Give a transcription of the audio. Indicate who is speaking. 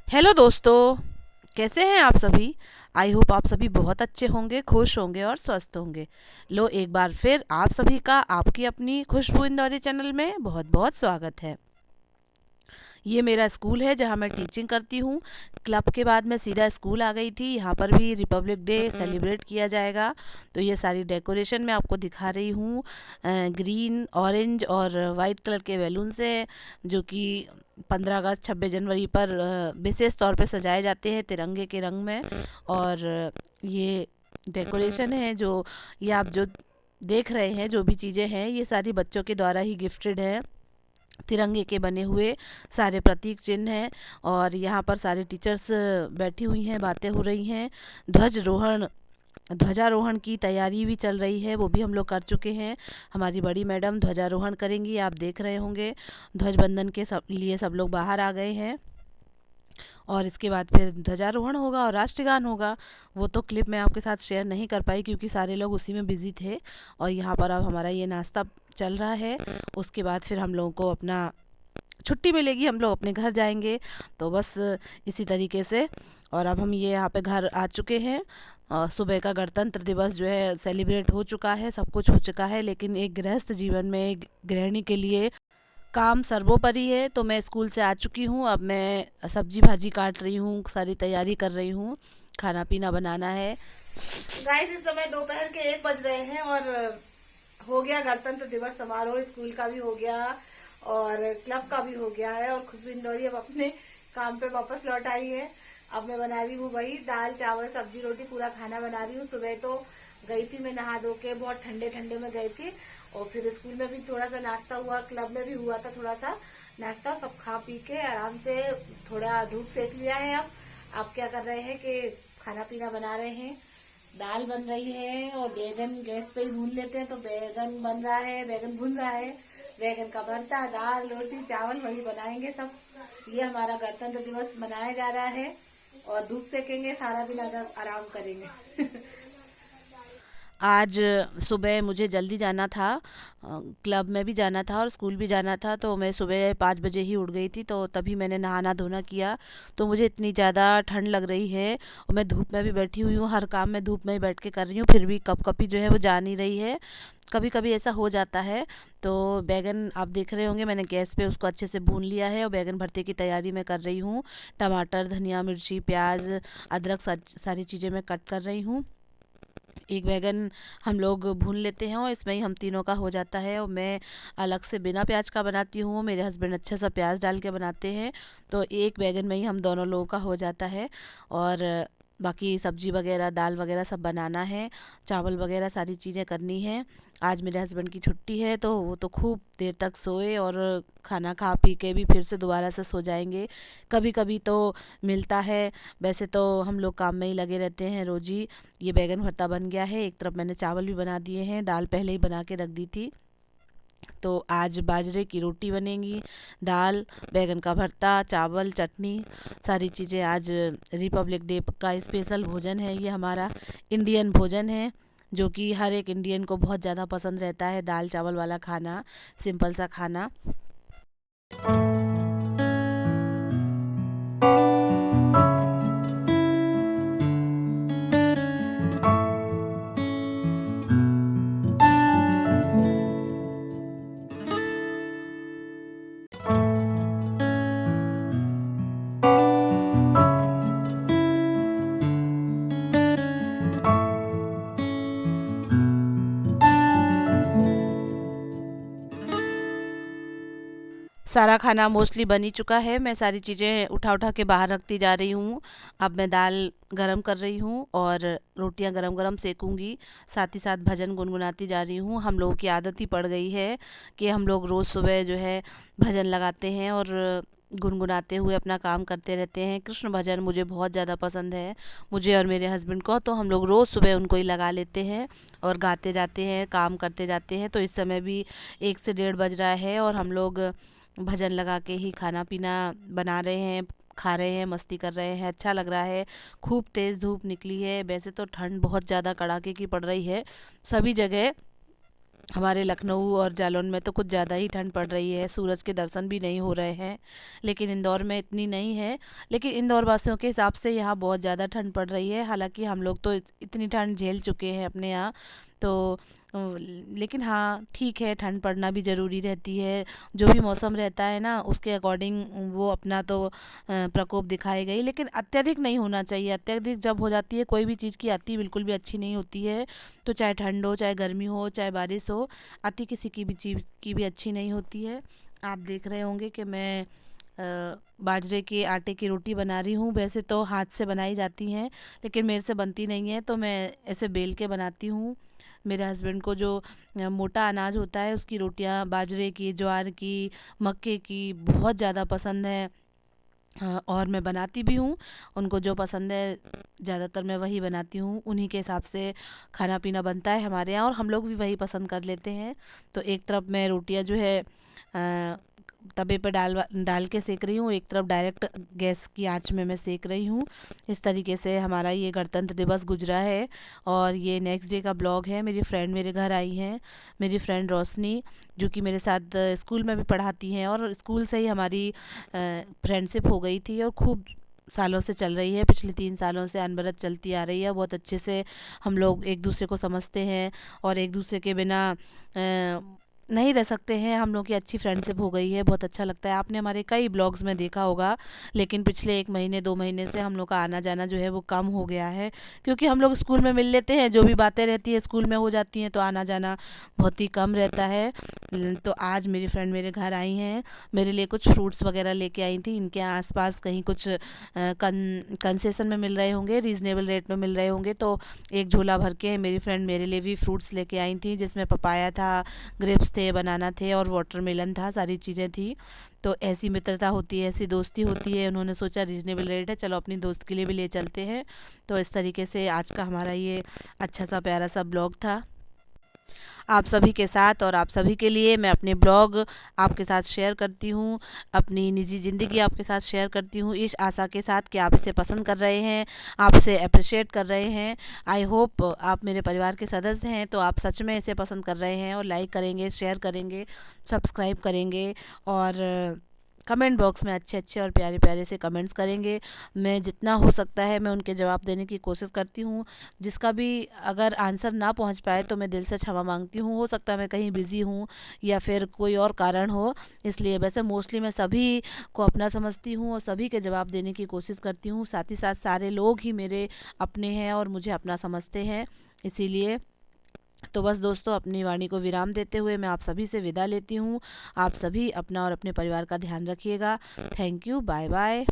Speaker 1: Hello दोस्तों, कैसे हैं आप सभी। आई होप आप सभी बहुत अच्छे होंगे, खुश होंगे और स्वस्थ होंगे। लो एक बार फिर आप सभी का आपकी अपनी खुशबू इंदौरी चैनल में बहुत बहुत स्वागत है। ये मेरा स्कूल है जहाँ मैं टीचिंग करती हूँ। क्लब के बाद मैं सीधा स्कूल आ गई थी। यहाँ पर भी रिपब्लिक डे सेलिब्रेट किया जाएगा। तो ये सारी डेकोरेशन मैं आपको दिखा रही हूँ। ग्रीन, ऑरेंज और वाइट कलर के बैलून से, जो कि 15 अगस्त 26 जनवरी पर विशेष तौर पे सजाए जाते हैं तिरंगे के रंग में। और ये डेकोरेशन है जो, ये आप जो देख रहे हैं, जो भी चीज़ें हैं, ये सारी बच्चों के द्वारा ही गिफ्टेड हैं। तिरंगे के बने हुए सारे प्रतीक चिन्ह हैं। और यहाँ पर सारे टीचर्स बैठी हुई हैं, बातें हो रही हैं। ध्वजारोहण ध्वजारोहण की तैयारी भी चल रही है, वो भी हम लोग कर चुके हैं। हमारी बड़ी मैडम ध्वजारोहण करेंगी, आप देख रहे होंगे। ध्वजबंधन के लिए सब लोग बाहर आ गए हैं। और इसके बाद फिर ध्वजारोहण होगा और राष्ट्रगान होगा। वो तो क्लिप मैं आपके साथ शेयर नहीं कर पाई क्योंकि सारे लोग उसी में बिज़ी थे। और यहाँ पर अब हमारा ये नाश्ता चल रहा है। उसके बाद फिर हम लोगों को अपना छुट्टी मिलेगी, हम लोग अपने घर जाएंगे। तो बस इसी तरीके से। और अब हम ये यहाँ पे घर आ चुके हैं। सुबह का गणतंत्र दिवस जो है सेलिब्रेट हो चुका है, सब कुछ हो चुका है। लेकिन एक गृहस्थ जीवन में, एक गृहिणी के लिए काम सर्वोपरि है। तो मैं स्कूल से आ चुकी हूँ, अब मैं सब्जी भाजी काट रही हूँ, सारी तैयारी कर रही हूँ। खाना पीना बनाना है। गाइस, इस समय दोपहर के 1 बज रहे हैं और हो गया गणतंत्र दिवस समारोह। स्कूल का भी हो गया और क्लब का भी हो गया है। और खुशबू इंदौरी अब अपने काम पे वापस लौट आई है। अब मैं बना रही हूँ वही दाल चावल सब्जी रोटी, पूरा खाना बना रही हूँ। सुबह तो गई थी मैं नहा धो के, बहुत ठंडे ठंडे में गई थी। और फिर स्कूल में भी थोड़ा सा नाश्ता हुआ, क्लब में भी हुआ था थोड़ा सा नाश्ता। सब खा पी के आराम से थोड़ा धूप सेक लिया है। अब आप क्या कर रहे हैं कि खाना पीना बना रहे हैं। दाल बन रही है और बैगन गैस पे ही भून लेते हैं, तो बैगन बन रहा है, बैगन भून रहा है। बैगन का भरता, दाल रोटी चावल वही बनाएंगे सब। ये हमारा गणतंत्र दिवस मनाया जा रहा है। और धूप सेकेंगे, सारा दिन आराम करेंगे। आज सुबह मुझे जल्दी जाना था। क्लब में भी जाना था और स्कूल भी जाना था। तो मैं सुबह 5 बजे ही उठ गई थी, तो तभी मैंने नहाना धोना किया। तो मुझे इतनी ज़्यादा ठंड लग रही है और मैं धूप में भी बैठी हुई हूँ, हर काम में धूप में ही बैठ के कर रही हूँ, फिर भी कपकपी जो है वो जा नहीं रही है। कभी कभी ऐसा हो जाता है। तो बैगन आप देख रहे होंगे, मैंने गैस पे उसको अच्छे से भून लिया है और बैगन भरते की तैयारी मैं कर रही हूँ। टमाटर, धनिया, मिर्ची, प्याज, अदरक, सारी चीज़ें मैं कट कर रही हूँ। एक बैगन हम लोग भून लेते हैं और इसमें ही हम तीनों का हो जाता है। और मैं अलग से बिना प्याज का बनाती हूँ, मेरे हस्बैंड अच्छा सा प्याज डाल के बनाते हैं। तो एक बैगन में ही हम दोनों लोगों का हो जाता है। और बाकी सब्जी वगैरह दाल वगैरह सब बनाना है, चावल वगैरह सारी चीज़ें करनी है। आज मेरे हस्बैंड की छुट्टी है तो वो तो खूब देर तक सोए और खाना खा पी के भी फिर से दोबारा से सो जाएंगे। कभी कभी तो मिलता है। वैसे तो हम लोग काम में ही लगे रहते हैं रोज़ ही। ये बैगन भरता बन गया है, एक तरफ मैंने चावल भी बना दिए हैं, दाल पहले ही बना के रख दी थी। तो आज बाजरे की रोटी बनेगी, दाल, बैगन का भरता, चावल, चटनी, सारी चीज़ें। आज रिपब्लिक डे का स्पेशल भोजन है, ये हमारा इंडियन भोजन है जो कि हर एक इंडियन को बहुत ज़्यादा पसंद रहता है, दाल चावल वाला खाना, सिंपल सा खाना। सारा खाना मोस्टली बन ही चुका है, मैं सारी चीज़ें उठा उठा के बाहर रखती जा रही हूँ। अब मैं दाल गरम कर रही हूँ और रोटियां गरम गरम सेकूंगी। साथ ही साथ भजन गुनगुनाती जा रही हूँ। हम लोगों की आदत ही पड़ गई है कि हम लोग रोज़ सुबह जो है भजन लगाते हैं और गुनगुनाते हुए अपना काम करते रहते हैं। कृष्ण भजन मुझे बहुत ज़्यादा पसंद है, मुझे और मेरे हस्बैंड को। तो हम लोग रोज़ सुबह उनको ही लगा लेते हैं और गाते जाते हैं, काम करते जाते हैं। तो इस समय भी 1 से 1:30 बज रहा है और हम लोग भजन लगा के ही खाना पीना बना रहे हैं, खा रहे हैं, मस्ती कर रहे हैं। अच्छा लग रहा है। खूब तेज़ धूप निकली है। वैसे तो ठंड बहुत ज़्यादा कड़ाके की पड़ रही है सभी जगह। हमारे लखनऊ और जालौन में तो कुछ ज़्यादा ही ठंड पड़ रही है, सूरज के दर्शन भी नहीं हो रहे हैं। लेकिन इंदौर में इतनी नहीं है। लेकिन इंदौर वासियों के हिसाब से यहाँ बहुत ज़्यादा ठंड पड़ रही है। हालांकि हम लोग तो इतनी ठंड झेल चुके हैं अपने यहाँ। तो लेकिन हाँ ठीक है, ठंड पड़ना भी ज़रूरी रहती है। जो भी मौसम रहता है ना, उसके अकॉर्डिंग वो अपना तो प्रकोप दिखाएगा ही। लेकिन अत्यधिक नहीं होना चाहिए। अत्यधिक जब हो जाती है कोई भी चीज़ की, अति बिल्कुल भी अच्छी नहीं होती है। तो चाहे ठंड हो, चाहे गर्मी हो, चाहे बारिश हो, अति किसी की भी चीज़ की भी अच्छी नहीं होती है। आप देख रहे होंगे कि मैं बाजरे के आटे की रोटी बना रही हूँ। वैसे तो हाथ से बनाई जाती हैं, लेकिन मेरे से बनती नहीं है, तो मैं ऐसे बेल के बनाती हूँ। मेरे हस्बैंड को जो मोटा अनाज होता है, उसकी रोटियाँ बाजरे की, ज्वार की, मक्के की बहुत ज़्यादा पसंद है। और मैं बनाती भी हूँ। उनको जो पसंद है ज़्यादातर मैं वही बनाती हूँ। उन्हीं के हिसाब से खाना पीना बनता है हमारे यहाँ, और हम लोग भी वही पसंद कर लेते हैं। तो एक तरफ मैं रोटियाँ जो है तवे पर डाल के सेक रही हूँ, एक तरफ डायरेक्ट गैस की आंच में मैं सेक रही हूँ। इस तरीके से हमारा ये गणतंत्र दिवस गुजरा है। और ये नेक्स्ट डे का ब्लॉग है। मेरी फ्रेंड मेरे घर आई हैं, मेरी फ्रेंड रोशनी, जो कि मेरे साथ स्कूल में भी पढ़ाती हैं, और स्कूल से ही हमारी फ्रेंडशिप हो गई थी, और खूब सालों से चल रही है। पिछले 3 सालों से अनवरत चलती आ रही है। बहुत अच्छे से हम लोग एक दूसरे को समझते हैं, और एक दूसरे के बिना नहीं रह सकते हैं। हम लोग की अच्छी फ्रेंडशिप हो गई है, बहुत अच्छा लगता है। आपने हमारे कई ब्लॉग्स में देखा होगा। लेकिन पिछले 1 महीने 2 महीने से हम लोग का आना जाना जो है वो कम हो गया है, क्योंकि हम लोग स्कूल में मिल लेते हैं, जो भी बातें रहती है स्कूल में हो जाती हैं, तो आना जाना बहुत ही कम रहता है। तो आज मेरी फ्रेंड मेरे घर आई हैं, मेरे लिए कुछ फ्रूट्स वगैरह लेके आई थी। इनके आसपास कहीं कुछ कंसेशन में मिल रहे होंगे, रीज़नेबल रेट में मिल रहे होंगे। तो एक झोला भर के मेरी फ्रेंड मेरे लिए भी फ्रूट्स लेके आई थी, जिसमें पपाया था, ग्रेप्स थे, बनाना थे, और वाटरमेलन था, सारी चीज़ें थी। तो ऐसी मित्रता होती है, ऐसी दोस्ती होती है। उन्होंने सोचा रीजनेबल रेट है, चलो अपनी दोस्त के लिए भी ले चलते हैं। तो इस तरीके से आज का हमारा ये अच्छा सा प्यारा सा ब्लॉग था आप सभी के साथ। और आप सभी के लिए मैं अपने ब्लॉग आपके साथ शेयर करती हूँ, अपनी निजी ज़िंदगी आपके साथ शेयर करती हूँ, इस आशा के साथ कि आप इसे पसंद कर रहे हैं, आप इसे अप्रिशिएट कर रहे हैं। आई होप आप मेरे परिवार के सदस्य हैं, तो आप सच में इसे पसंद कर रहे हैं, और लाइक करेंगे, शेयर करेंगे, सब्सक्राइब करेंगे, और कमेंट बॉक्स में अच्छे अच्छे और प्यारे प्यारे से कमेंट्स करेंगे। मैं जितना हो सकता है मैं उनके जवाब देने की कोशिश करती हूँ। जिसका भी अगर आंसर ना पहुँच पाए तो मैं दिल से क्षमा मांगती हूँ। हो सकता है मैं कहीं बिज़ी हूँ, या फिर कोई और कारण हो, इसलिए। वैसे मोस्टली मैं सभी को अपना समझती हूँ, और सभी के जवाब देने की कोशिश करती हूँ। साथ ही साथ सारे लोग ही मेरे अपने हैं और मुझे अपना समझते हैं, इसीलिए। तो बस दोस्तों, अपनी वाणी को विराम देते हुए मैं आप सभी से विदा लेती हूँ। आप सभी अपना और अपने परिवार का ध्यान रखिएगा। Thank you, bye bye.